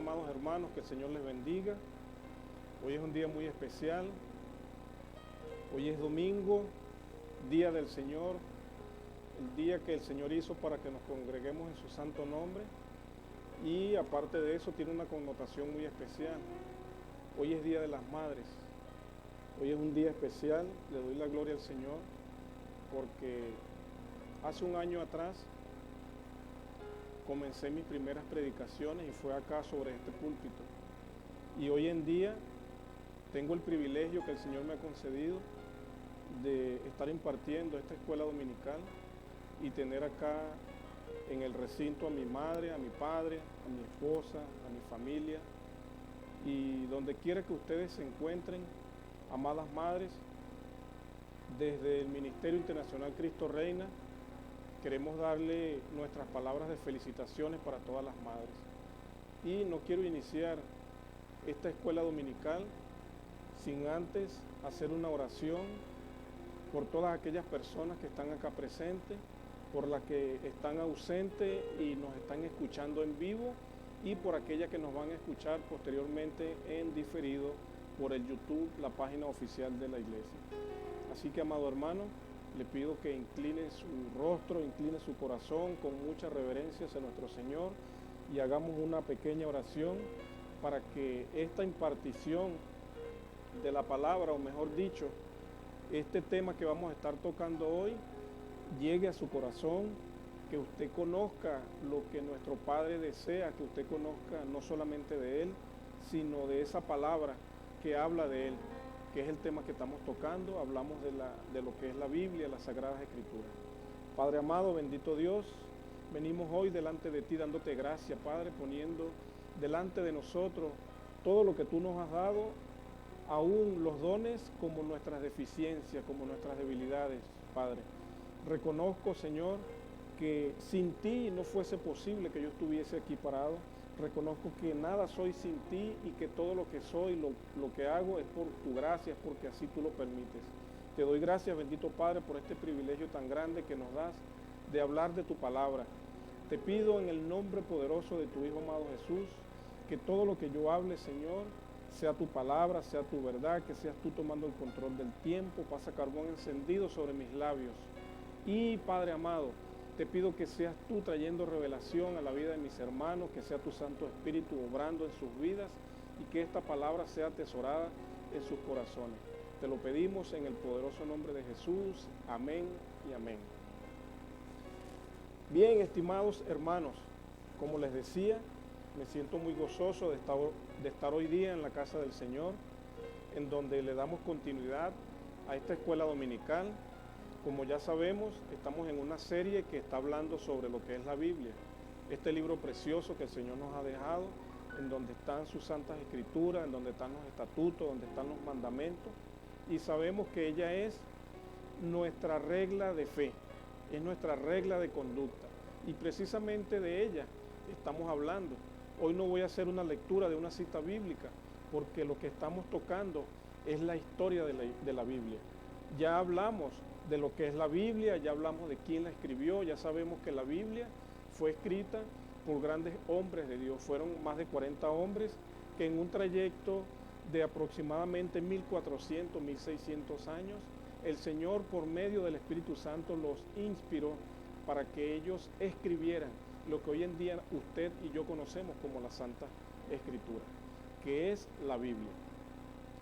amados hermanos, que el Señor les bendiga. Hoy es un día muy especial. Hoy es domingo, día del Señor, el día que el Señor hizo para que nos congreguemos en su santo nombre. Y aparte de eso, tiene una connotación muy especial. Hoy es Día de las Madres. Hoy es un día especial. Le doy la gloria al Señor porque hace un año atrás comencé mis primeras predicaciones y fue acá sobre este púlpito. Y hoy en día tengo el privilegio que el Señor me ha concedido de estar impartiendo esta escuela dominical y tener acá en el recinto a mi madre, a mi padre, a mi esposa, a mi familia. Y donde quiera que ustedes se encuentren, amadas madres, desde el Ministerio Internacional Cristo Reina, queremos darle nuestras palabras de felicitaciones para todas las madres. Y no quiero iniciar esta escuela dominical sin antes hacer una oración por todas aquellas personas que están acá presentes, por las que están ausentes y nos están escuchando en vivo, y por aquellas que nos van a escuchar posteriormente en diferido por el YouTube, la página oficial de la iglesia. Así que, amado hermano, le pido que incline su rostro, incline su corazón con mucha reverencia hacia nuestro Señor y hagamos una pequeña oración para que esta impartición de la palabra, o mejor dicho, este tema que vamos a estar tocando hoy, llegue a su corazón, que usted conozca lo que nuestro Padre desea, que usted conozca no solamente de Él, sino de esa palabra que habla de Él, que es el tema que estamos tocando. Hablamos de lo que es la Biblia, las Sagradas Escrituras. Padre amado, bendito Dios, venimos hoy delante de ti dándote gracias, Padre, poniendo delante de nosotros todo lo que tú nos has dado, aún los dones como nuestras deficiencias, como nuestras debilidades, Padre. Reconozco, Señor, que sin ti no fuese posible que yo estuviese aquí parado. Reconozco que nada soy sin ti y que todo lo que soy, lo que hago es por tu gracia, es porque así tú lo permites. Te doy gracias, bendito Padre, por este privilegio tan grande que nos das de hablar de tu palabra. Te pido en el nombre poderoso de tu Hijo amado Jesús, que todo lo que yo hable, Señor, sea tu palabra, sea tu verdad, que seas tú tomando el control del tiempo. Pasa carbón encendido sobre mis labios. Y, Padre amado, te pido que seas tú trayendo revelación a la vida de mis hermanos, que sea tu Santo Espíritu obrando en sus vidas y que esta palabra sea atesorada en sus corazones. Te lo pedimos en el poderoso nombre de Jesús. Amén y amén. Bien, estimados hermanos, como les decía, me siento muy gozoso de estar hoy día en la casa del Señor, en donde le damos continuidad a esta escuela dominical. Como ya sabemos, estamos en una serie que está hablando sobre lo que es la Biblia, este libro precioso que el Señor nos ha dejado, en donde están sus santas escrituras, en donde están los estatutos, donde están los mandamientos, y sabemos que ella es nuestra regla de fe, es nuestra regla de conducta, y precisamente de ella estamos hablando. Hoy no voy a hacer una lectura de una cita bíblica, porque lo que estamos tocando es la historia de la Biblia. Ya hablamos de lo que es la Biblia, ya hablamos de quién la escribió, ya sabemos que la Biblia fue escrita por grandes hombres de Dios. Fueron más de 40 hombres que en un trayecto de aproximadamente 1400, 1600 años, el Señor por medio del Espíritu Santo los inspiró para que ellos escribieran lo que hoy en día usted y yo conocemos como la Santa Escritura, que es la Biblia.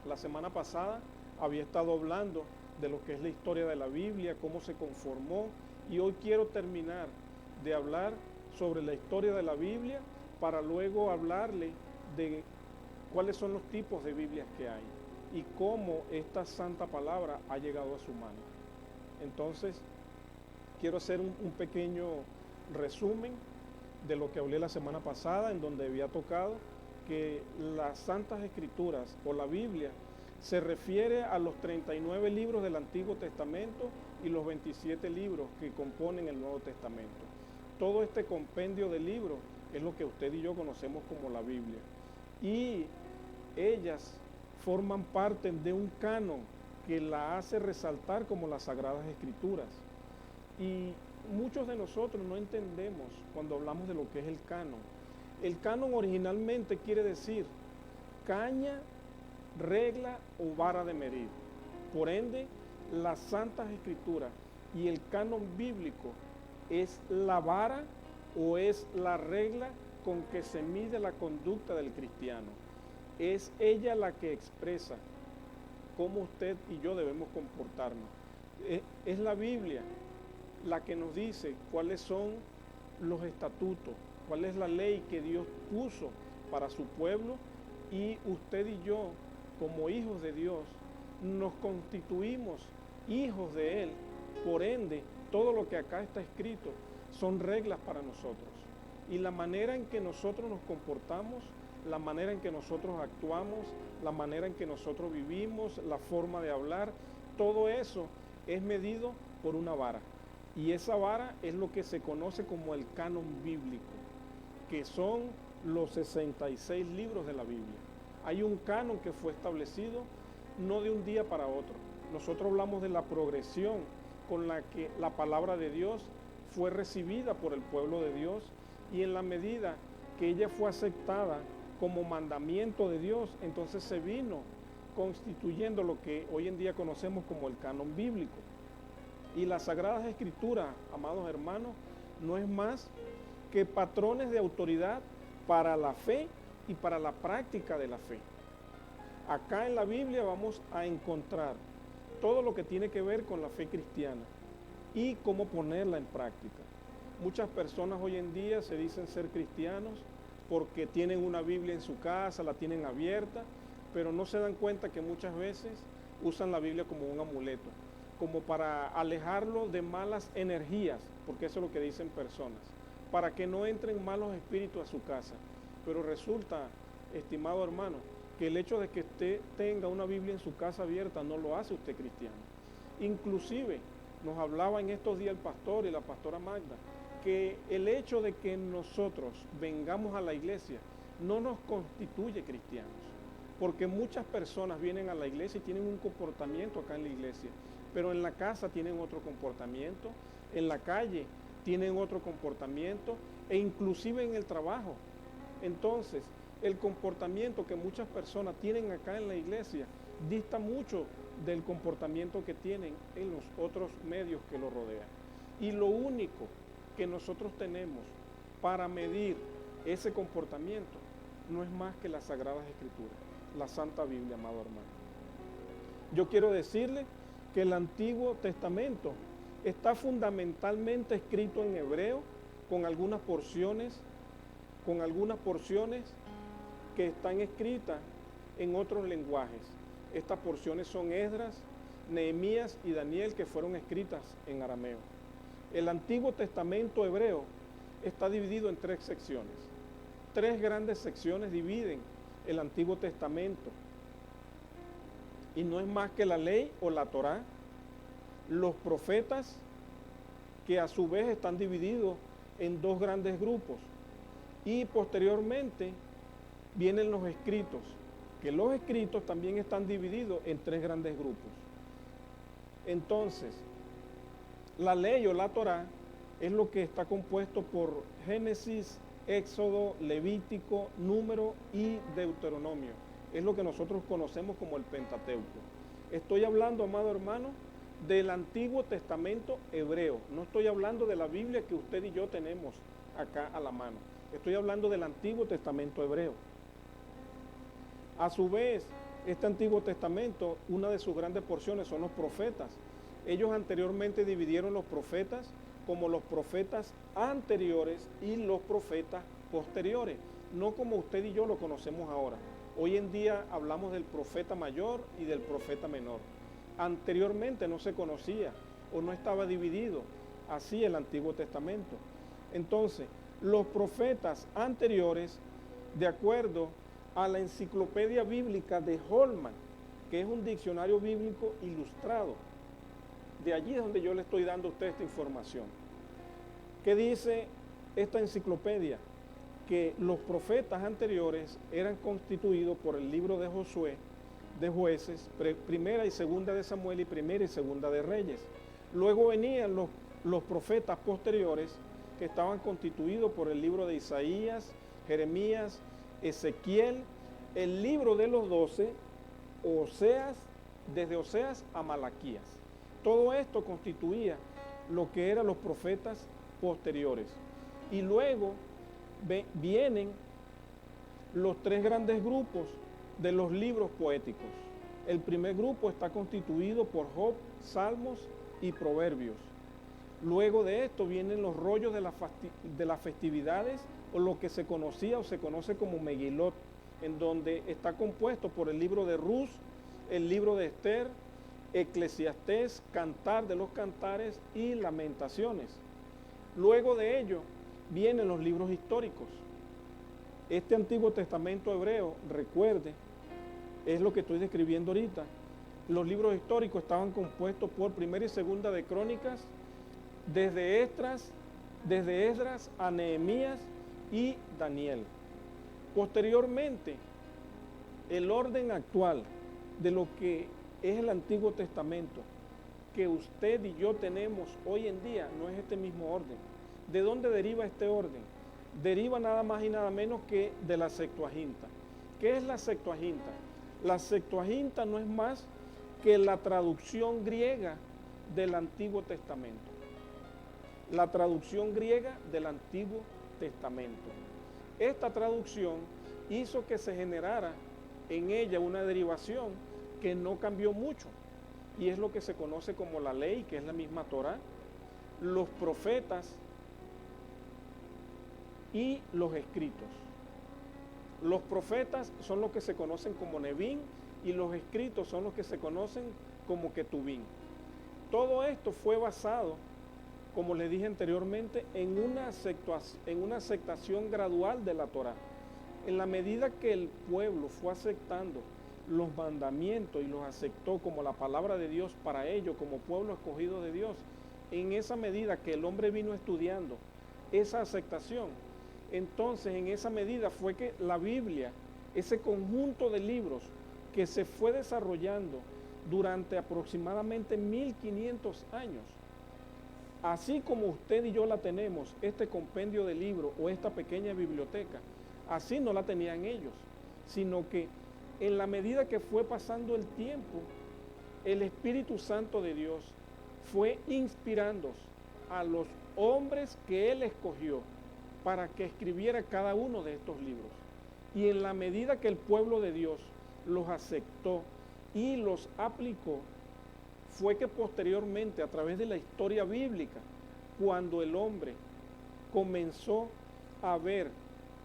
La semana pasada había estado hablando de lo que es la historia de la Biblia, cómo se conformó, y hoy quiero terminar de hablar sobre la historia de la Biblia para luego hablarle de cuáles son los tipos de Biblias que hay y cómo esta santa palabra ha llegado a su mano. Entonces, quiero hacer un pequeño resumen de lo que hablé la semana pasada, en donde había tocado que las Santas Escrituras o la Biblia se refiere a los 39 libros del Antiguo Testamento y los 27 libros que componen el Nuevo Testamento. Todo este compendio de libros es lo que usted y yo conocemos como la Biblia. Y ellas forman parte de un canon que la hace resaltar como las Sagradas Escrituras. Y muchos de nosotros no entendemos cuando hablamos de lo que es el canon. El canon originalmente quiere decir caña, regla o vara de medir. Por ende, las Santas Escrituras y el canon bíblico es la vara o es la regla con que se mide la conducta del cristiano. Es ella la que expresa cómo usted y yo debemos comportarnos. Es la Biblia la que nos dice cuáles son los estatutos, cuál es la ley que Dios puso para su pueblo, y usted y yo, como hijos de Dios, nos constituimos hijos de Él. Por ende, todo lo que acá está escrito son reglas para nosotros. Y la manera en que nosotros nos comportamos, la manera en que nosotros actuamos, la manera en que nosotros vivimos, la forma de hablar, todo eso es medido por una vara. Y esa vara es lo que se conoce como el canon bíblico, que son los 66 libros de la Biblia. Hay un canon que fue establecido no de un día para otro. Nosotros hablamos de la progresión con la que la palabra de Dios fue recibida por el pueblo de Dios, y en la medida que ella fue aceptada como mandamiento de Dios, entonces se vino constituyendo lo que hoy en día conocemos como el canon bíblico. Y las Sagradas Escrituras, amados hermanos, no es más que patrones de autoridad para la fe y para la práctica de la fe. Acá en la Biblia vamos a encontrar todo lo que tiene que ver con la fe cristiana y cómo ponerla en práctica. Muchas personas hoy en día se dicen ser cristianos porque tienen una Biblia en su casa, la tienen abierta, pero no se dan cuenta que muchas veces usan la Biblia como un amuleto, como para alejarlo de malas energías, porque eso es lo que dicen personas, para que no entren malos espíritus a su casa. Pero resulta, estimado hermano, que el hecho de que usted tenga una Biblia en su casa abierta no lo hace usted cristiano. Inclusive, nos hablaba en estos días el pastor y la pastora Magda, que el hecho de que nosotros vengamos a la iglesia no nos constituye cristianos, porque muchas personas vienen a la iglesia y tienen un comportamiento acá en la iglesia, pero en la casa tienen otro comportamiento, en la calle tienen otro comportamiento, e inclusive en el trabajo. Entonces, el comportamiento que muchas personas tienen acá en la iglesia dista mucho del comportamiento que tienen en los otros medios que lo rodean. Y lo único que nosotros tenemos para medir ese comportamiento no es más que las Sagradas Escrituras, la Santa Biblia, amado hermano. Yo quiero decirle que el Antiguo Testamento está fundamentalmente escrito en hebreo, con algunas porciones que están escritas en otros lenguajes. Estas porciones son Esdras, Nehemías y Daniel, que fueron escritas en arameo. El Antiguo Testamento hebreo está dividido en 3 secciones. 3 grandes secciones dividen el Antiguo Testamento. Y no es más que la ley o la Torá, los profetas, que a su vez están divididos en 2 grandes grupos. Y posteriormente vienen los escritos, que los escritos también están divididos en 3 grandes grupos. Entonces, la ley o la Torá es lo que está compuesto por Génesis, Éxodo, Levítico, Número y Deuteronomio. Es lo que nosotros conocemos como el Pentateuco. Estoy hablando, amado hermano, del Antiguo Testamento hebreo. No estoy hablando de la Biblia que usted y yo tenemos acá a la mano. Estoy hablando del Antiguo Testamento hebreo. A su vez, este Antiguo Testamento, una de sus grandes porciones son los profetas. Ellos anteriormente dividieron los profetas como los profetas anteriores y los profetas posteriores, no como usted y yo lo conocemos ahora. Hoy en día hablamos del profeta mayor y del profeta menor. Anteriormente no se conocía o no estaba dividido así el Antiguo Testamento. Entonces, los profetas anteriores, de acuerdo a la Enciclopedia Bíblica de Holman, que es un diccionario bíblico ilustrado, de allí es donde yo le estoy dando a usted esta información. ¿Qué dice esta enciclopedia? Que los profetas anteriores eran constituidos por el libro de Josué, de Jueces, primera y segunda de Samuel y primera y segunda de Reyes. Luego venían los profetas posteriores, que estaban constituidos por el libro de Isaías, Jeremías, Ezequiel, el libro de los 12, Oseas, desde Oseas a Malaquías. Todo esto constituía lo que eran los profetas posteriores. Y luego vienen los tres grandes grupos de los libros poéticos. El primer grupo está constituido por Job, Salmos y Proverbios. Luego de esto vienen los rollos de las festividades, o lo que se conocía o se conoce como Megilot, en donde está compuesto por el libro de Rut, el libro de Esther, Eclesiastés, Cantar de los Cantares y Lamentaciones. Luego de ello vienen los libros históricos. Este Antiguo Testamento hebreo, recuerde, es lo que estoy describiendo ahorita. Los libros históricos estaban compuestos por Primera y Segunda de Crónicas, desde Esdras a Nehemías y Daniel. Posteriormente, el orden actual de lo que es el Antiguo Testamento que usted y yo tenemos hoy en día no es este mismo orden. ¿De dónde deriva este orden? Deriva nada más y nada menos que de la Septuaginta. ¿Qué es la Septuaginta? La Septuaginta no es más que la traducción griega del Antiguo Testamento. La traducción griega del Antiguo Testamento. Esta traducción hizo que se generara en ella una derivación que no cambió mucho, y es lo que se conoce como la ley, que es la misma Torá, los profetas y los escritos. Los profetas son los que se conocen como Nevín, y los escritos son los que se conocen como Ketubín. Todo esto fue basado, como les dije anteriormente, en una aceptación gradual de la Torá. En la medida que el pueblo fue aceptando los mandamientos y los aceptó como la palabra de Dios para ellos, como pueblo escogido de Dios, en esa medida que el hombre vino estudiando esa aceptación, entonces en esa medida fue que la Biblia, ese conjunto de libros que se fue desarrollando durante aproximadamente 1500 años, así como usted y yo la tenemos, este compendio de libros o esta pequeña biblioteca, así no la tenían ellos, sino que en la medida que fue pasando el tiempo, el Espíritu Santo de Dios fue inspirando a los hombres que Él escogió para que escribiera cada uno de estos libros. Y en la medida que el pueblo de Dios los aceptó y los aplicó, fue que posteriormente, a través de la historia bíblica, cuando el hombre comenzó a ver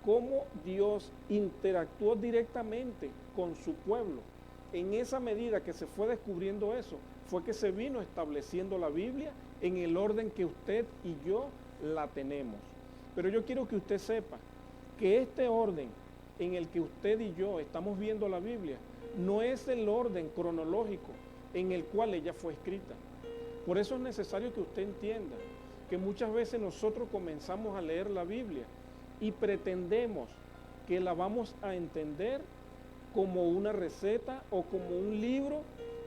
cómo Dios interactuó directamente con su pueblo, en esa medida que se fue descubriendo eso, fue que se vino estableciendo la Biblia en el orden que usted y yo la tenemos. Pero yo quiero que usted sepa que este orden en el que usted y yo estamos viendo la Biblia no es el orden cronológico en el cual ella fue escrita. Por eso es necesario que usted entienda que muchas veces nosotros comenzamos a leer la Biblia y pretendemos que la vamos a entender como una receta o como un libro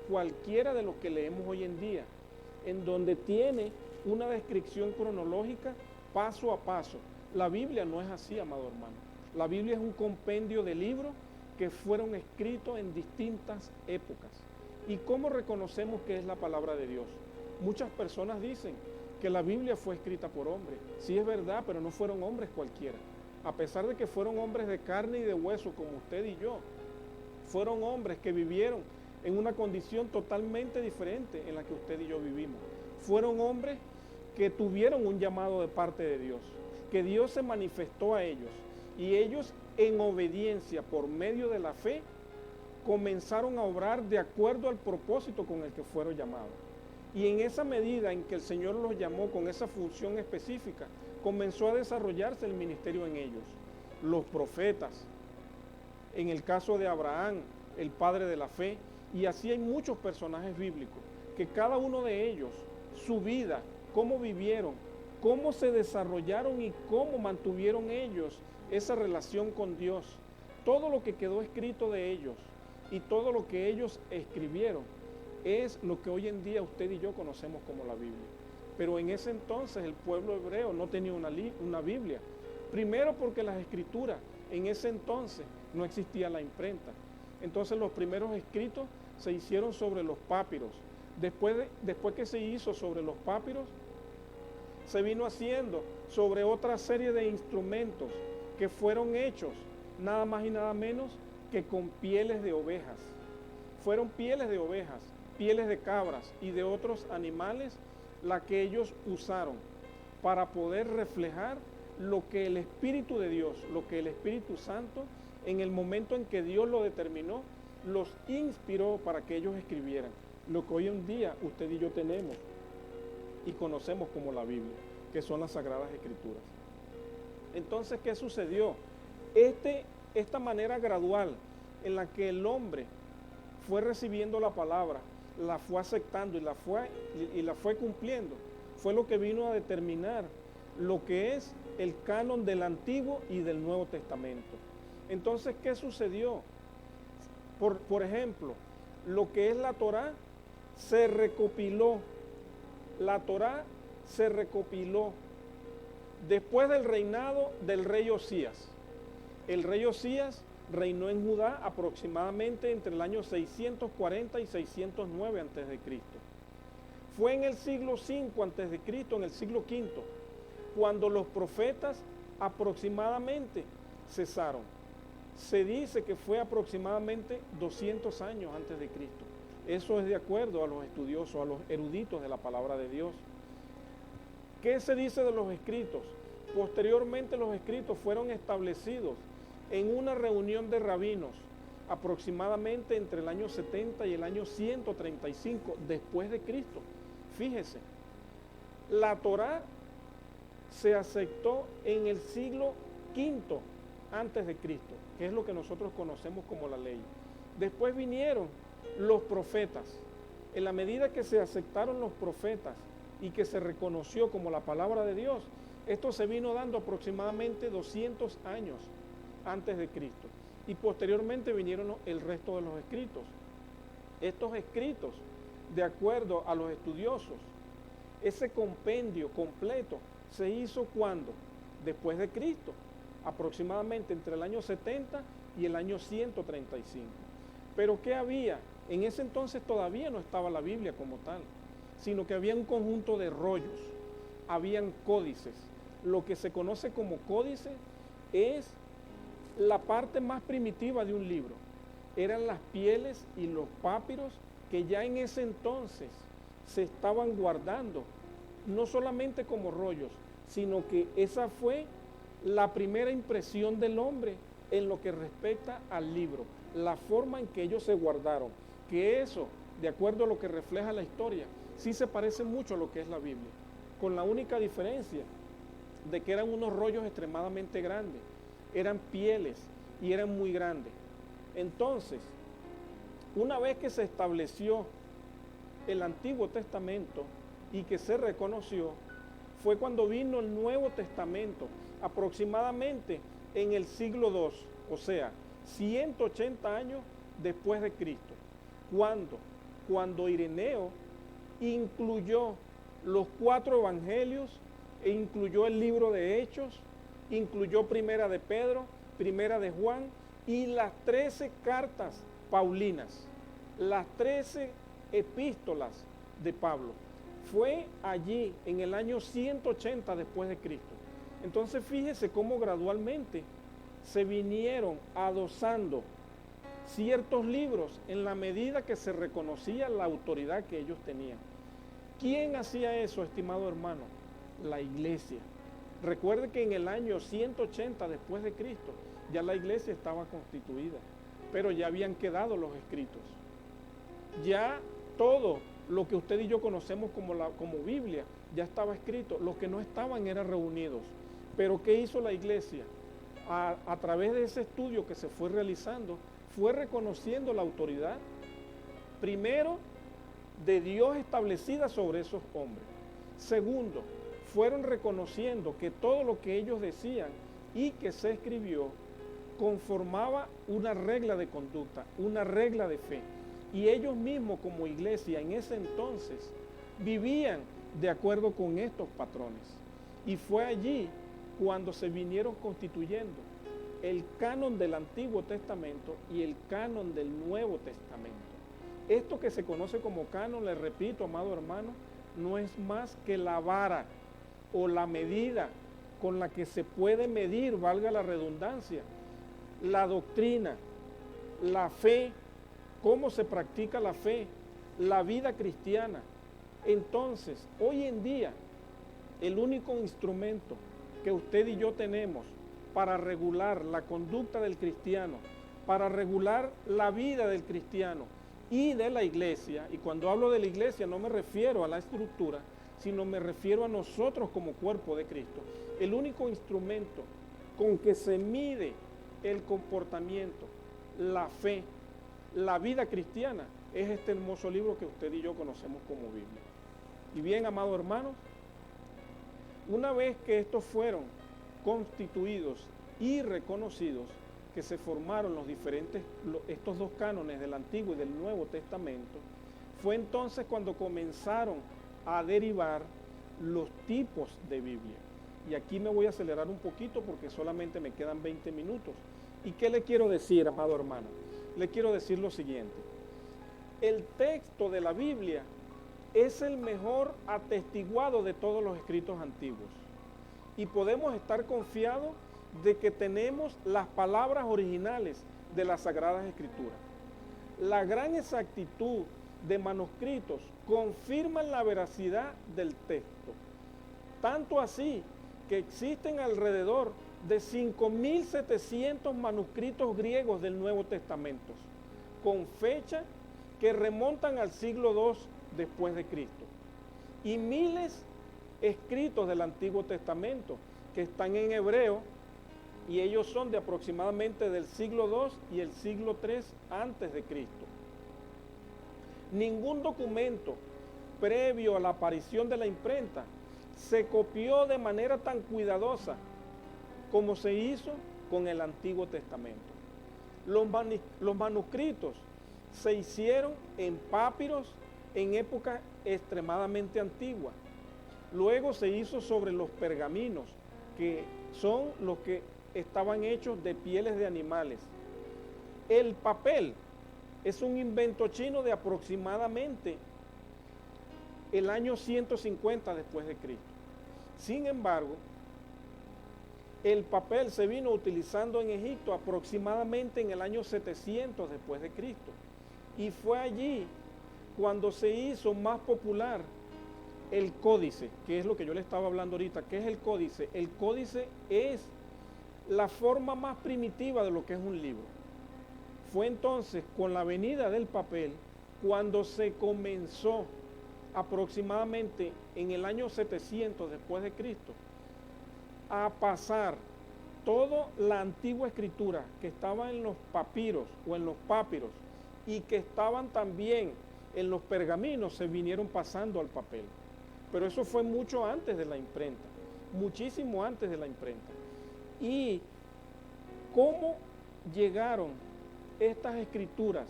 cualquiera de los que leemos hoy en día, en donde tiene una descripción cronológica paso a paso. La Biblia no es así, amado hermano. La Biblia es un compendio de libros que fueron escritos en distintas épocas. ¿Y cómo reconocemos que es la palabra de Dios? Muchas personas dicen que la Biblia fue escrita por hombres. Sí es verdad, pero no fueron hombres cualquiera. A pesar de que fueron hombres de carne y de hueso como usted y yo, fueron hombres que vivieron en una condición totalmente diferente en la que usted y yo vivimos. Fueron hombres que tuvieron un llamado de parte de Dios, que Dios se manifestó a ellos, y ellos en obediencia por medio de la fe comenzaron a obrar de acuerdo al propósito con el que fueron llamados. Y en esa medida en que el Señor los llamó con esa función específica, comenzó a desarrollarse el ministerio en ellos. Los profetas, en el caso de Abraham, el padre de la fe, y así hay muchos personajes bíblicos, que cada uno de ellos, su vida, cómo vivieron, cómo se desarrollaron y cómo mantuvieron ellos esa relación con Dios. Todo lo que quedó escrito de ellos y todo lo que ellos escribieron es lo que hoy en día usted y yo conocemos como la Biblia. Pero en ese entonces el pueblo hebreo no tenía una Biblia. Primero porque las escrituras, en ese entonces no existía la imprenta. Entonces los primeros escritos se hicieron sobre los papiros. Después que se hizo sobre los papiros, se vino haciendo sobre otra serie de instrumentos que fueron hechos nada más y nada menos que con pieles de ovejas. Fueron pieles de ovejas, pieles de cabras y de otros animales la que ellos usaron para poder reflejar lo que el Espíritu de Dios, lo que el Espíritu Santo, en el momento en que Dios lo determinó, los inspiró para que ellos escribieran lo que hoy en día usted y yo tenemos y conocemos como la Biblia, que son las Sagradas Escrituras. Entonces, ¿qué sucedió? Esta manera gradual en la que el hombre fue recibiendo la palabra, la fue aceptando y la fue cumpliendo, fue lo que vino a determinar lo que es el canon del Antiguo y del Nuevo Testamento. Entonces, ¿qué sucedió? Por ejemplo, lo que es la Torá se recopiló. La Torá se recopiló después del reinado del rey Osías. El rey Osías reinó en Judá aproximadamente entre el año 640 y 609 a.C. Fue en el siglo V a.C., en el siglo V, cuando los profetas aproximadamente cesaron. Se dice que fue aproximadamente 200 años antes de Cristo. Eso es de acuerdo a los estudiosos, a los eruditos de la palabra de Dios. ¿Qué se dice de los escritos? Posteriormente los escritos fueron establecidos en una reunión de rabinos aproximadamente entre el año 70 y el año 135 después de Cristo. Fíjese, la Torá se aceptó en el siglo V antes de Cristo, que es lo que nosotros conocemos como la ley. Después vinieron los profetas. En la medida que se aceptaron los profetas y que se reconoció como la palabra de Dios, esto se vino dando aproximadamente 200 años antes de Cristo. Y posteriormente vinieron el resto de los escritos. Estos escritos, de acuerdo a los estudiosos, ese compendio completo se hizo ¿cuándo? Después de Cristo, aproximadamente entre el año 70 y el año 135. Pero ¿qué había? En ese entonces todavía no estaba la Biblia como tal, sino que había un conjunto de rollos, habían códices. Lo que se conoce como códice es la parte más primitiva de un libro. Eran las pieles y los papiros que ya en ese entonces se estaban guardando, no solamente como rollos, sino que esa fue la primera impresión del hombre en lo que respecta al libro, la forma en que ellos se guardaron, que eso, de acuerdo a lo que refleja la historia, sí se parece mucho a lo que es la Biblia, con la única diferencia de que eran unos rollos extremadamente grandes, eran pieles y eran muy grandes. Entonces, una vez que se estableció el Antiguo Testamento y que se reconoció, fue cuando vino el Nuevo Testamento, aproximadamente en el siglo II, o sea, 180 años después de Cristo. Cuando Ireneo incluyó los 4 evangelios e incluyó el libro de Hechos, incluyó Primera de Pedro, Primera de Juan y las 13 cartas paulinas, las 13 epístolas de Pablo. Fue allí en el año 180 después de Cristo. Entonces fíjese cómo gradualmente se vinieron adosando ciertos libros en la medida que se reconocía la autoridad que ellos tenían. ¿Quién hacía eso, estimado hermano? La iglesia. Recuerde que en el año 180 después de Cristo ya la iglesia estaba constituida, pero ya habían quedado los escritos. Ya todo lo que usted y yo conocemos como Biblia ya estaba escrito. Los que no estaban eran reunidos. Pero ¿qué hizo la iglesia? A través de ese estudio que se fue realizando, fue reconociendo la autoridad, primero, de Dios establecida sobre esos hombres. Segundo, fueron reconociendo que todo lo que ellos decían y que se escribió conformaba una regla de conducta, una regla de fe. Y ellos mismos como iglesia en ese entonces vivían de acuerdo con estos patrones. Y fue allí cuando se vinieron constituyendo el canon del Antiguo Testamento y el canon del Nuevo Testamento. Esto que se conoce como canon, le repito, amado hermano, no es más que la vara o la medida con la que se puede medir, valga la redundancia, la doctrina, la fe, cómo se practica la fe, la vida cristiana. Entonces, hoy en día, el único instrumento que usted y yo tenemos para regular la conducta del cristiano, para regular la vida del cristiano y de la iglesia, y cuando hablo de la iglesia no me refiero a la estructura, sino me refiero a nosotros como cuerpo de Cristo. El único instrumento con que se mide el comportamiento, la fe, la vida cristiana, es este hermoso libro que usted y yo conocemos como Biblia. Y bien, amados hermanos, una vez que estos fueron constituidos y reconocidos, que se formaron estos dos cánones del Antiguo y del Nuevo Testamento, fue entonces cuando comenzaron a derivar los tipos de Biblia. Y aquí me voy a acelerar un poquito porque solamente me quedan 20 minutos. ¿Y qué le quiero decir, amado hermano? Le quiero decir lo siguiente. El texto de la Biblia es el mejor atestiguado de todos los escritos antiguos. Y podemos estar confiados de que tenemos las palabras originales de las Sagradas Escrituras. La gran exactitud de manuscritos confirman la veracidad del texto. Tanto así que existen alrededor de 5.700 manuscritos griegos del Nuevo Testamento, con fecha que remontan al siglo II después de Cristo, y miles escritos del Antiguo Testamento que están en hebreo, y ellos son de aproximadamente del siglo II y el siglo III antes de Cristo. Ningún documento previo a la aparición de la imprenta se copió de manera tan cuidadosa como se hizo con el Antiguo Testamento. Los manuscritos se hicieron en papiros en época extremadamente antigua. Luego se hizo sobre los pergaminos, que son los que estaban hechos de pieles de animales. El papel es un invento chino de aproximadamente el año 150 después de Cristo. Sin embargo, el papel se vino utilizando en Egipto aproximadamente en el año 700 después de Cristo. Y fue allí cuando se hizo más popular el códice, que es lo que yo le estaba hablando ahorita. ¿Qué es el códice? El códice es la forma más primitiva de lo que es un libro. Fue entonces con la venida del papel cuando se comenzó aproximadamente en el año 700 después de Cristo a pasar toda la antigua escritura que estaba en los papiros o en los papiros y que estaban también en los pergaminos, se vinieron pasando al papel. Pero eso fue mucho antes de la imprenta, muchísimo antes de la imprenta. ¿Y cómo llegaron estas escrituras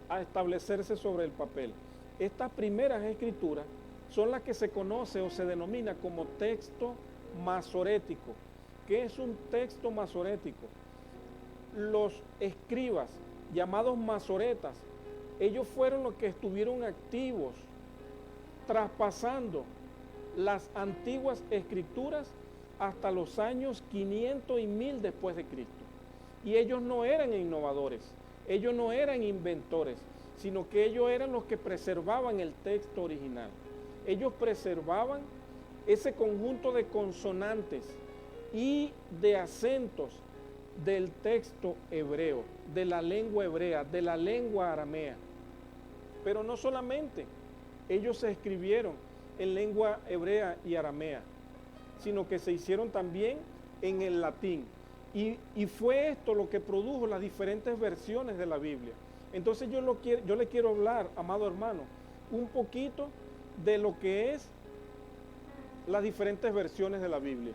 a establecerse sobre el papel? Estas primeras escrituras son las que se conoce o se denomina como texto masorético. ¿Qué es un texto masorético? Los escribas, llamados masoretas, ellos fueron los que estuvieron activos traspasando las antiguas escrituras hasta los años 500 y 1000 después de Cristo. Y ellos no eran innovadores, ellos no eran inventores, sino que ellos eran los que preservaban el texto original. Ellos preservaban ese conjunto de consonantes y de acentos del texto hebreo, de la lengua hebrea, de la lengua aramea. Pero no solamente ellos se escribieron en lengua hebrea y aramea, sino que se hicieron también en el latín. Y fue esto lo que produjo las diferentes versiones de la Biblia. Entonces yo le quiero hablar, amado hermano, un poquito de lo que es las diferentes versiones de la Biblia.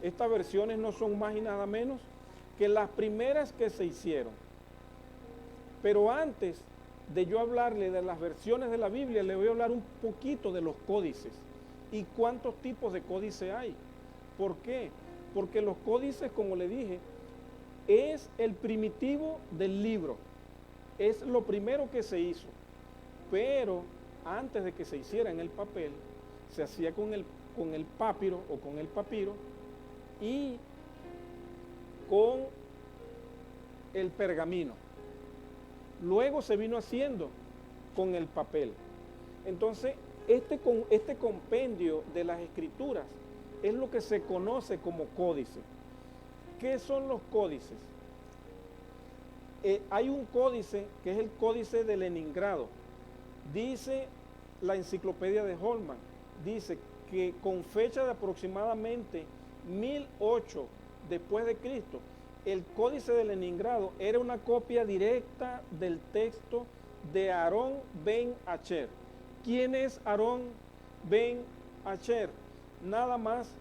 Estas versiones no son más y nada menos que las primeras que se hicieron. Pero antes de yo hablarle de las versiones de la Biblia, le voy a hablar un poquito de los códices y cuántos tipos de códice hay. ¿Por qué? porque los códices, como le dije, es el primitivo del libro, es lo primero que se hizo, pero antes de que se hiciera en el papel, se hacía con el papiro o con el papiro y con el pergamino. Luego se vino haciendo con el papel. Entonces, este compendio de las escrituras es lo que se conoce como códice. ¿Qué son los códices? Hay un códice que es el Códice de Leningrado. Dice la enciclopedia de Holman, dice que con fecha de aproximadamente 1008 después de Cristo, el Códice de Leningrado era una copia directa del texto de Aarón ben Acher. ¿Quién es Aarón ben Acher? Nada más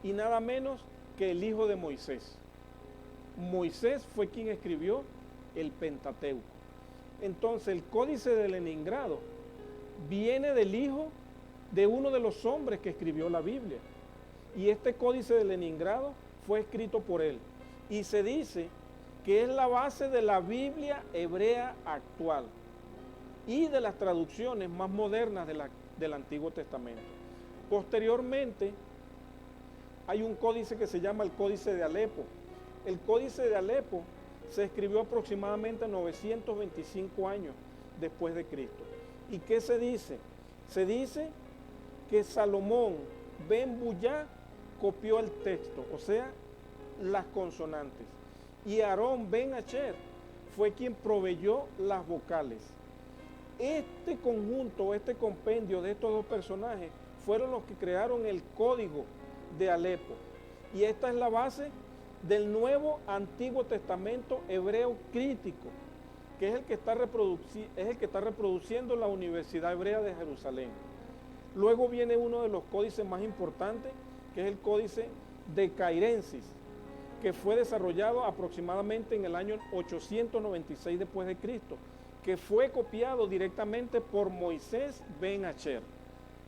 y nada menos que el hijo de Moisés. Moisés fue quien escribió el Pentateuco. Entonces el Códice de Leningrado viene del hijo de uno de los hombres que escribió la Biblia. Y este Códice de Leningrado fue escrito por él. Y se dice que es la base de la Biblia hebrea actual y de las traducciones más modernas del Antiguo Testamento. Posteriormente, hay un códice que se llama el Códice de Alepo. El Códice de Alepo se escribió aproximadamente 925 años después de Cristo. ¿Y qué se dice? Se dice que Salomón ben Buyá copió el texto, o sea, las consonantes. Y Aarón ben Acher fue quien proveyó las vocales. Este conjunto, este compendio de estos dos personajes fueron los que crearon el código de Alepo. Y esta es la base del nuevo Antiguo Testamento hebreo crítico, que es el que está reproduciendo la Universidad Hebrea de Jerusalén. Luego viene uno de los códices más importantes, que es el Códice de Cairensis, que fue desarrollado aproximadamente en el año 896 después de Cristo, que fue copiado directamente por Moisés ben Acher.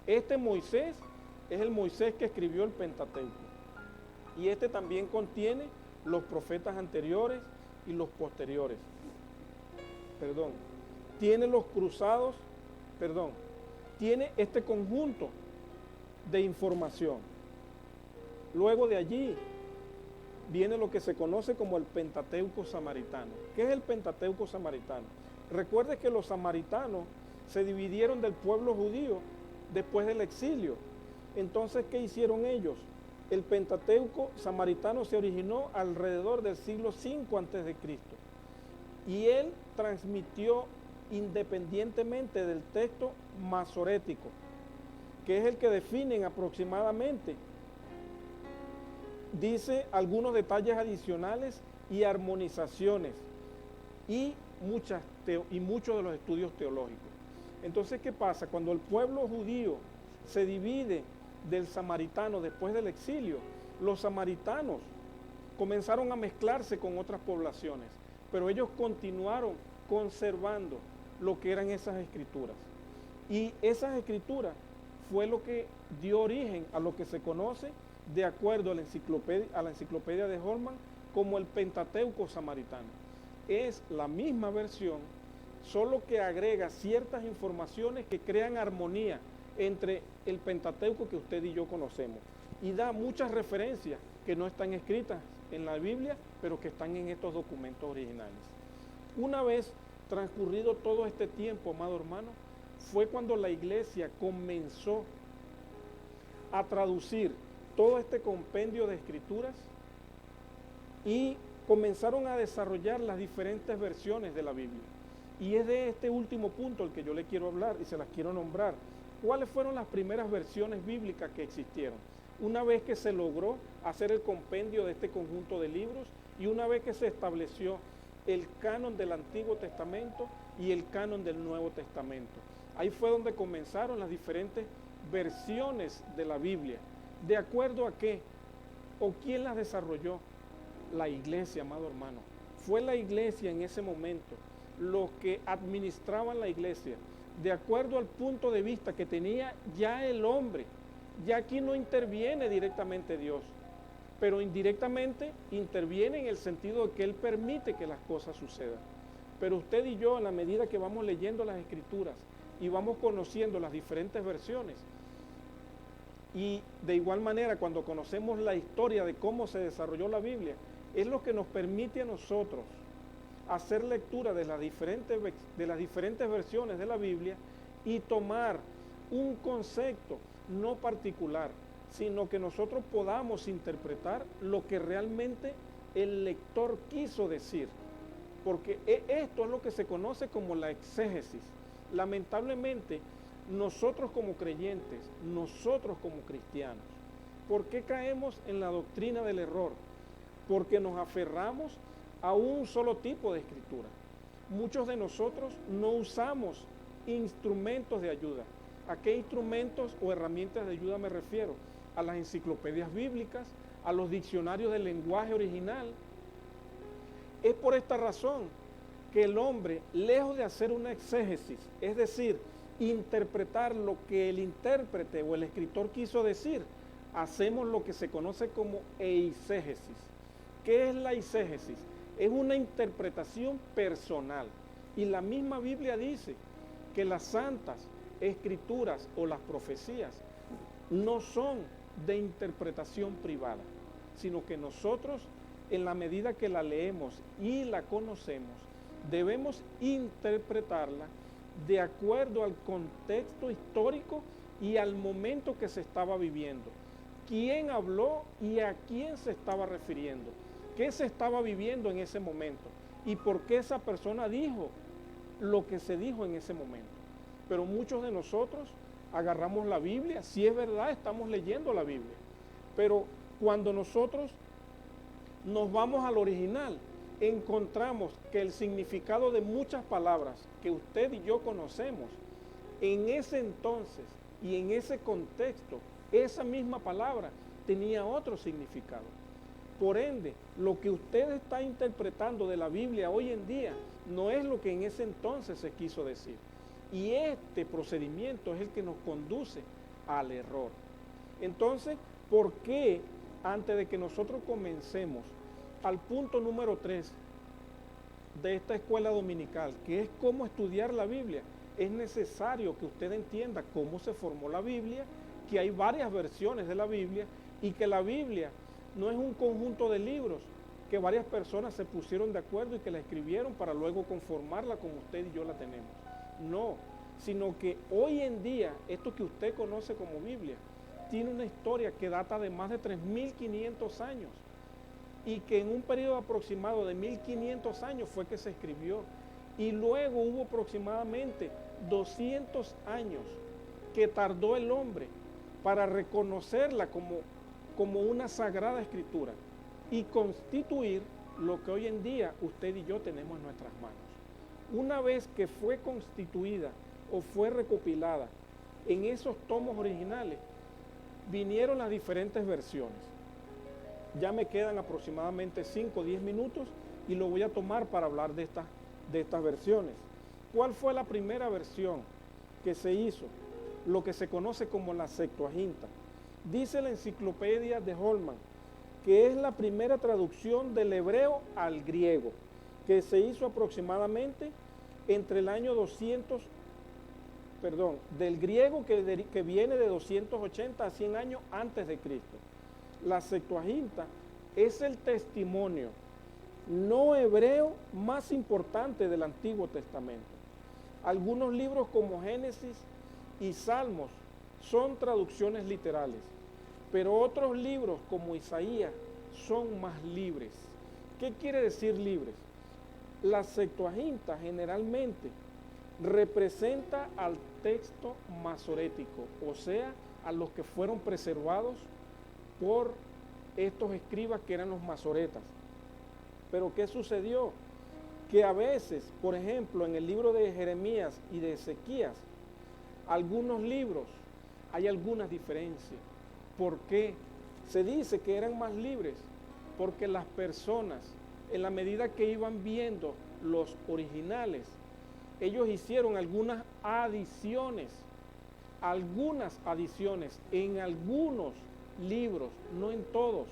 Este Moisés es el Moisés que escribió el Pentateuco. Y este también contiene los profetas anteriores y los posteriores. Tiene los cruzados, tiene este conjunto de información. Luego de allí viene lo que se conoce como el Pentateuco samaritano. ¿Qué es el Pentateuco samaritano? Recuerde que los samaritanos se dividieron del pueblo judío después del exilio. Entonces, ¿qué hicieron ellos? El Pentateuco samaritano se originó alrededor del siglo V a.C. y él transmitió independientemente del texto masorético, que es el que definen aproximadamente. Dice algunos detalles adicionales y armonizaciones y muchos de los estudios teológicos. Entonces, ¿qué pasa? Cuando el pueblo judío se divide del samaritano después del exilio, los samaritanos comenzaron a mezclarse con otras poblaciones, pero ellos continuaron conservando lo que eran esas escrituras. Y esas escrituras fue lo que dio origen a lo que se conoce, de acuerdo a la enciclopedia de Holman, como el Pentateuco samaritano. Es la misma versión, solo que agrega ciertas informaciones que crean armonía entre el Pentateuco que usted y yo conocemos, y da muchas referencias que no están escritas en la Biblia, pero que están en estos documentos originales. Una vez transcurrido todo este tiempo, amado hermano, fue cuando la iglesia comenzó a traducir todo este compendio de escrituras y comenzaron a desarrollar las diferentes versiones de la Biblia. Y es de este último punto el que yo le quiero hablar y se las quiero nombrar. ¿Cuáles fueron las primeras versiones bíblicas que existieron? Una vez que se logró hacer el compendio de este conjunto de libros y una vez que se estableció el canon del Antiguo Testamento y el canon del Nuevo Testamento. Ahí fue donde comenzaron las diferentes versiones de la Biblia. ¿De acuerdo a qué? ¿O quién las desarrolló? La iglesia, amado hermano. Fue la iglesia en ese momento, los que administraban la iglesia, de acuerdo al punto de vista que tenía ya el hombre. Ya aquí no interviene directamente Dios. pero indirectamente interviene en el sentido de que Él permite que las cosas sucedan. Pero usted y yo, en la medida que vamos leyendo las Escrituras y vamos conociendo las diferentes versiones, y de igual manera cuando conocemos la historia de cómo se desarrolló la Biblia, es lo que nos permite a nosotros hacer lectura de las diferentes versiones de la Biblia y tomar un concepto no particular, sino que nosotros podamos interpretar lo que realmente el lector quiso decir. Porque esto es lo que se conoce como la exégesis. Lamentablemente, nosotros como creyentes, nosotros como cristianos, ¿por qué caemos en la doctrina del error? Porque nos aferramos a un solo tipo de escritura. Muchos de nosotros no usamos instrumentos de ayuda. ¿A qué instrumentos o herramientas de ayuda me refiero? A las enciclopedias bíblicas, a los diccionarios del lenguaje original. Es por esta razón que el hombre, lejos de hacer una exégesis, es decir, interpretar lo que el intérprete o el escritor quiso decir, hacemos lo que se conoce como eisegesis. ¿Qué es la eisegesis? Es una interpretación personal. Y la misma Biblia dice que las santas escrituras o las profecías no son de interpretación privada, sino que nosotros, en la medida que la leemos y la conocemos, debemos interpretarla de acuerdo al contexto histórico y al momento que se estaba viviendo. ¿Quién habló y a quién se estaba refiriendo? ¿Qué se estaba viviendo en ese momento? ¿Y por qué esa persona dijo lo que se dijo en ese momento? Pero muchos de nosotros agarramos la Biblia, si es verdad, estamos leyendo la Biblia, pero cuando nosotros nos vamos al original, encontramos que el significado de muchas palabras que usted y yo conocemos, en ese entonces y en ese contexto, esa misma palabra tenía otro significado. Por ende, lo que usted está interpretando de la Biblia hoy en día no es lo que en ese entonces se quiso decir. Y este procedimiento es el que nos conduce al error. Entonces, ¿por qué antes de que nosotros comencemos al punto número 3 de esta escuela dominical, que es cómo estudiar la Biblia, es necesario que usted entienda cómo se formó la Biblia, que hay varias versiones de la Biblia y que la Biblia no es un conjunto de libros que varias personas se pusieron de acuerdo y que la escribieron para luego conformarla como usted y yo la tenemos. No, sino que hoy en día, esto que usted conoce como Biblia, tiene una historia que data de más de 3.500 años y que en un periodo aproximado de 1.500 años fue que se escribió. Y luego hubo aproximadamente 200 años que tardó el hombre para reconocerla como una sagrada escritura y constituir lo que hoy en día usted y yo tenemos en nuestras manos. Una vez que fue constituida o fue recopilada en esos tomos originales, vinieron las diferentes versiones. Ya me quedan aproximadamente 5 o 10 minutos y lo voy a tomar para hablar de estas versiones. ¿Cuál fue la primera versión que se hizo? Lo que se conoce como la Septuaginta. Dice la enciclopedia de Holman que es la primera traducción del hebreo al griego, que se hizo aproximadamente entre el año del griego que viene de 280 a 100 años antes de Cristo. La Septuaginta es el testimonio no hebreo más importante del Antiguo Testamento. Algunos libros como Génesis y Salmos son traducciones literales, pero otros libros como Isaías son más libres. ¿Qué quiere decir libres? La Septuaginta generalmente representa al texto masorético, o sea, a los que fueron preservados por estos escribas que eran los masoretas. Pero ¿qué sucedió? Que a veces, por ejemplo, en el libro de Jeremías y de Ezequías, algunos libros hay algunas diferencias. ¿Por qué? Se dice que eran más libres porque las personas, en la medida que iban viendo los originales, ellos hicieron algunas adiciones en algunos libros, no en todos.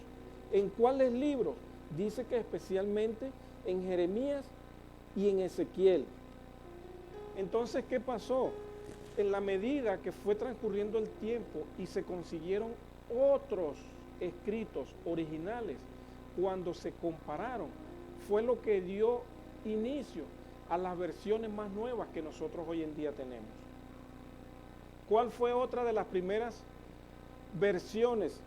¿En cuáles libros? Dice que especialmente en Jeremías y en Ezequiel. Entonces, ¿qué pasó? En la medida que fue transcurriendo el tiempo y se consiguieron otros escritos originales, cuando se compararon, fue lo que dio inicio a las versiones más nuevas que nosotros hoy en día tenemos. ¿Cuál fue otra de las primeras versiones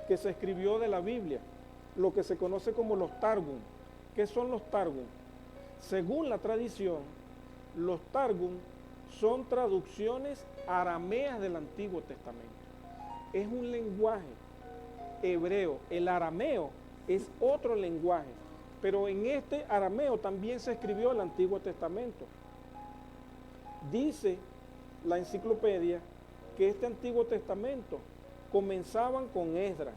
que se escribió de la Biblia? Lo que se conoce como los Targum. ¿Qué son los Targum? Según la tradición, los Targum son traducciones arameas del Antiguo Testamento. Es un lenguaje hebreo. El arameo es otro lenguaje, pero en este arameo también se escribió el Antiguo Testamento. Dice la enciclopedia que este Antiguo Testamento comenzaban con Esdras.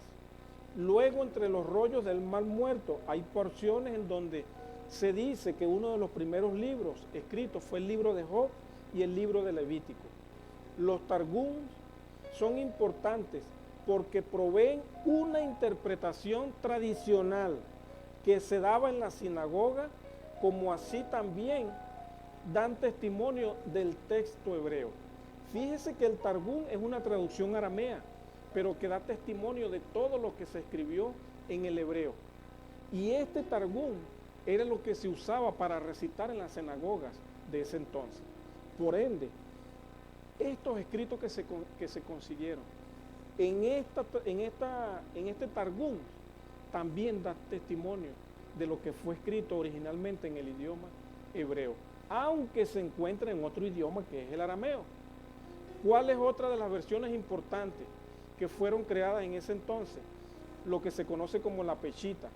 Luego, entre los rollos del Mar Muerto, hay porciones en donde se dice que uno de los primeros libros escritos fue el libro de Job y el libro de Levítico. Los Targums son importantes porque proveen una interpretación tradicional que se daba en la sinagoga, como así también dan testimonio del texto hebreo. Fíjese que el Targum es una traducción aramea, pero que da testimonio de todo lo que se escribió en el hebreo. Y este Targum era lo que se usaba para recitar en las sinagogas de ese entonces. Por ende, estos escritos que se consiguieron en este Targum también da testimonio de lo que fue escrito originalmente en el idioma hebreo, aunque se encuentra en otro idioma que es el arameo. ¿Cuál es otra de las versiones importantes que fueron creadas en ese entonces? Lo que se conoce como la Peshita.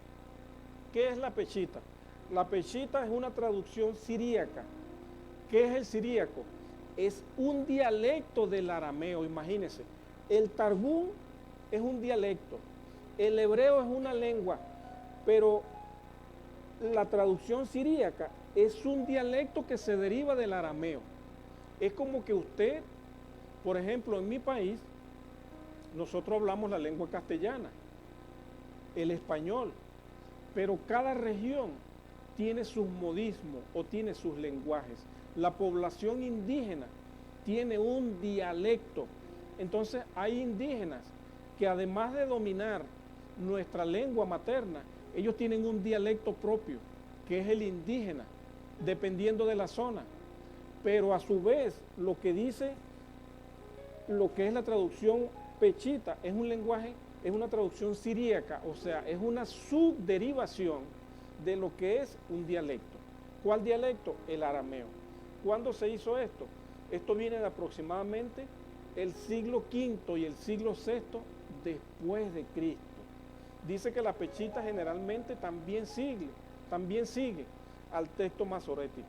¿Qué es la Peshita? La Peshita es una traducción siríaca. ¿Qué es el siríaco? Es un dialecto del arameo, imagínense. El Targum es un dialecto, el hebreo es una lengua, pero la traducción siríaca es un dialecto que se deriva del arameo. Es como que usted, por ejemplo, en mi país, nosotros hablamos la lengua castellana, el español, pero cada región tiene sus modismos o tiene sus lenguajes. La población indígena tiene un dialecto. Entonces hay indígenas que además de dominar nuestra lengua materna, ellos tienen un dialecto propio, que es el indígena, dependiendo de la zona. Pero a su vez, lo que dice, lo que es la traducción pechita, es un lenguaje, es una traducción siríaca, o sea, es una subderivación de lo que es un dialecto. ¿Cuál dialecto? El arameo. ¿Cuándo se hizo esto? Esto viene de aproximadamente el siglo V y el siglo VI después de Cristo. Dice que la pechita generalmente también sigue al texto masorético.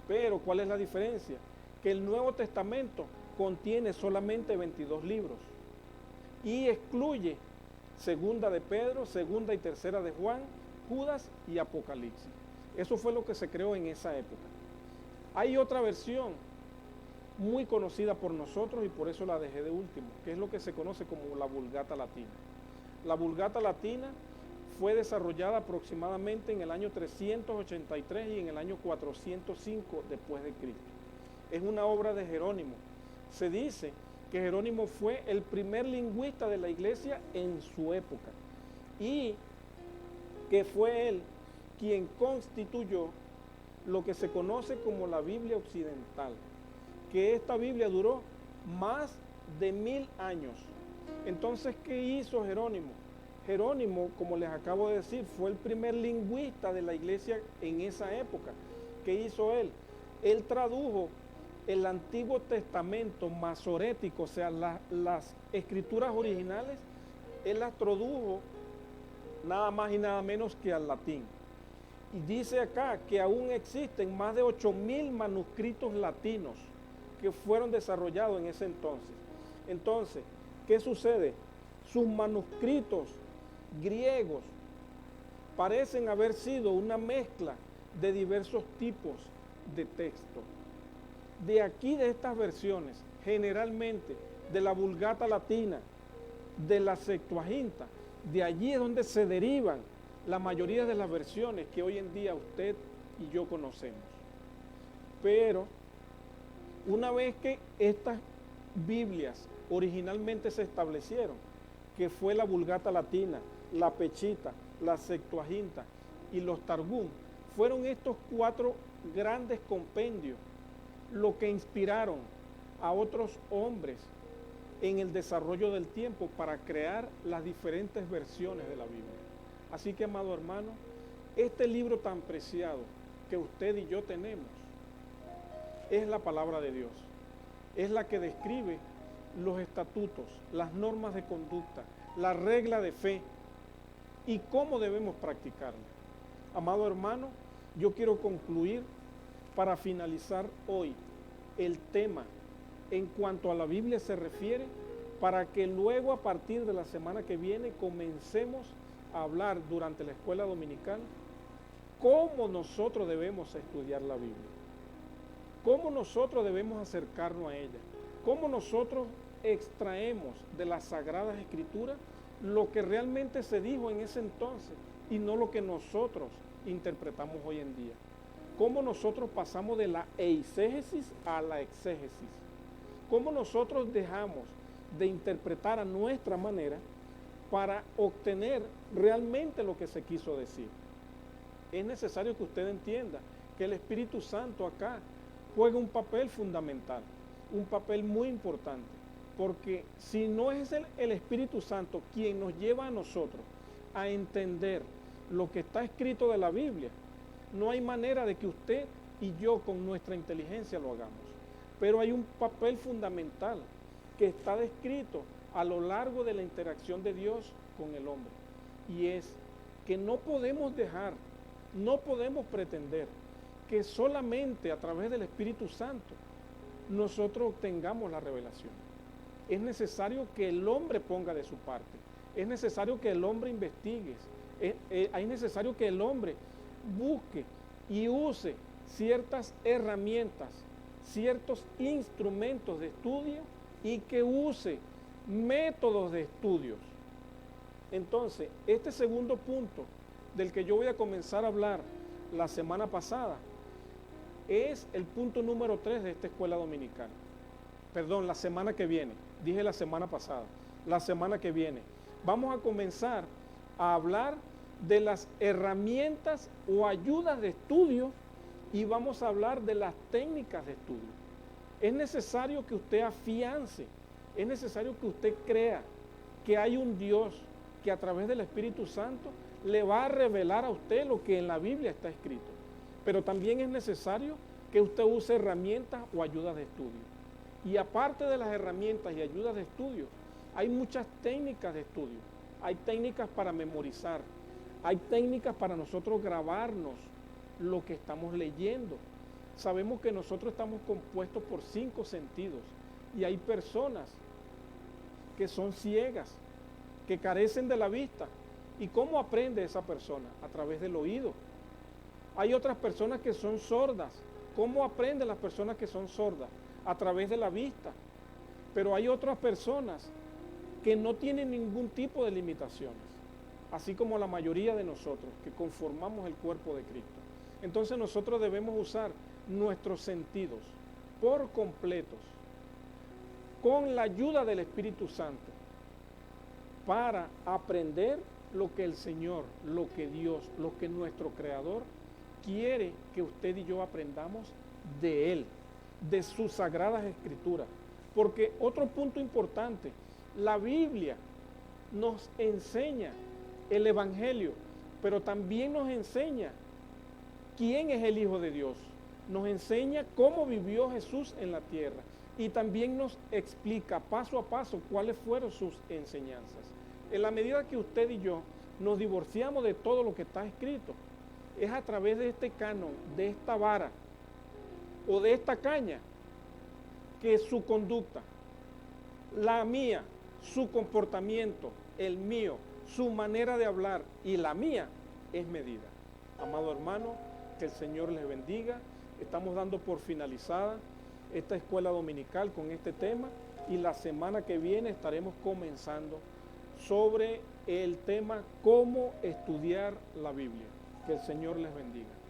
Pero ¿cuál es la diferencia? Que el Nuevo Testamento contiene solamente 22 libros y excluye Segunda de Pedro, Segunda y Tercera de Juan, Judas y Apocalipsis. Eso fue lo que se creó en esa época. Hay otra versión muy conocida por nosotros y por eso la dejé de último, que es lo que se conoce como la Vulgata Latina. La Vulgata Latina fue desarrollada aproximadamente en el año 383 y en el año 405 después de Cristo. Es una obra de Jerónimo. Se dice que Jerónimo fue el primer lingüista de la iglesia en su época y que fue él quien constituyó lo que se conoce como la Biblia occidental, que esta Biblia duró más de 1000 años. Entonces, ¿qué hizo Jerónimo? Jerónimo, como les acabo de decir, fue el primer lingüista de la iglesia en esa época. ¿Qué hizo él? Él tradujo el Antiguo Testamento masorético, o sea, las escrituras originales, él las tradujo nada más y nada menos que al latín. Y dice acá que aún existen más de 8000 manuscritos latinos que fueron desarrollados en ese entonces. Entonces, ¿qué sucede? Sus manuscritos griegos parecen haber sido una mezcla de diversos tipos de texto. De aquí, de estas versiones, generalmente de la Vulgata Latina, de la Septuaginta, De allí es donde se derivan la mayoría de las versiones que hoy en día usted y yo conocemos. Pero una vez que estas Biblias originalmente se establecieron, que fue la Vulgata Latina, la Pechita, la Septuaginta y los Targum, fueron estos 4 grandes compendios lo que inspiraron a otros hombres en el desarrollo del tiempo para crear las diferentes versiones de la Biblia. Así que, amado hermano, este libro tan preciado que usted y yo tenemos es la palabra de Dios. Es la que describe los estatutos, las normas de conducta, la regla de fe y cómo debemos practicarla. Amado hermano, yo quiero concluir para finalizar hoy el tema en cuanto a la Biblia se refiere, para que luego a partir de la semana que viene comencemos a hablar durante la escuela dominical cómo nosotros debemos estudiar la Biblia, cómo nosotros debemos acercarnos a ella, cómo nosotros extraemos de las Sagradas Escrituras lo que realmente se dijo en ese entonces y no lo que nosotros interpretamos hoy en día. Cómo nosotros pasamos de la eisegesis a la exégesis. Cómo nosotros dejamos de interpretar a nuestra manera para obtener realmente lo que se quiso decir. Es necesario que usted entienda que el Espíritu Santo acá juega un papel fundamental, un papel muy importante, porque si no es el Espíritu Santo quien nos lleva a nosotros a entender lo que está escrito de la Biblia, no hay manera de que usted y yo con nuestra inteligencia lo hagamos. Pero hay un papel fundamental que está descrito a lo largo de la interacción de Dios con el hombre. Y es que no podemos dejar, no podemos pretender que solamente a través del Espíritu Santo nosotros obtengamos la revelación. Es necesario que el hombre ponga de su parte. Es necesario que el hombre investigue. Es necesario que el hombre busque y use ciertas herramientas, ciertos instrumentos de estudio y que use métodos de estudios. Entonces, este segundo punto del que yo voy a comenzar a hablar la semana pasada es el punto número 3 de esta escuela dominical. Perdón, la semana que viene. Dije la semana pasada. La semana que viene. Vamos a comenzar a hablar de las herramientas o ayudas de estudio y vamos a hablar de las técnicas de estudio. Es necesario que usted afiance, es necesario que usted crea que hay un Dios que a través del Espíritu Santo le va a revelar a usted lo que en la Biblia está escrito. Pero también es necesario que usted use herramientas o ayudas de estudio. Y aparte de las herramientas y ayudas de estudio, hay muchas técnicas de estudio. Hay técnicas para memorizar, hay técnicas para nosotros grabarnos lo que estamos leyendo. Sabemos que nosotros estamos compuestos por 5 sentidos y hay personas que son ciegas, que carecen de la vista. ¿Y cómo aprende esa persona? A través del oído. Hay otras personas que son sordas. ¿Cómo aprenden las personas que son sordas? A través de la vista. Pero hay otras personas que no tienen ningún tipo de limitaciones, así como la mayoría de nosotros que conformamos el cuerpo de Cristo. Entonces nosotros debemos usar nuestros sentidos por completos, con la ayuda del Espíritu Santo, para aprender lo que el Señor, lo que Dios, lo que nuestro Creador quiere que usted y yo aprendamos de Él, de sus sagradas escrituras. Porque otro punto importante, la Biblia nos enseña el Evangelio, pero también nos enseña quién es el Hijo de Dios. Nos enseña cómo vivió Jesús en la tierra y también nos explica paso a paso cuáles fueron sus enseñanzas. En la medida que usted y yo nos divorciamos de todo lo que está escrito, es a través de este canon, de esta vara o de esta caña, que su conducta, la mía, su comportamiento, el mío, su manera de hablar y la mía es medida. Amado hermano, que el Señor les bendiga. Estamos dando por finalizada esta escuela dominical con este tema y la semana que viene estaremos comenzando sobre el tema cómo estudiar la Biblia. Que el Señor les bendiga.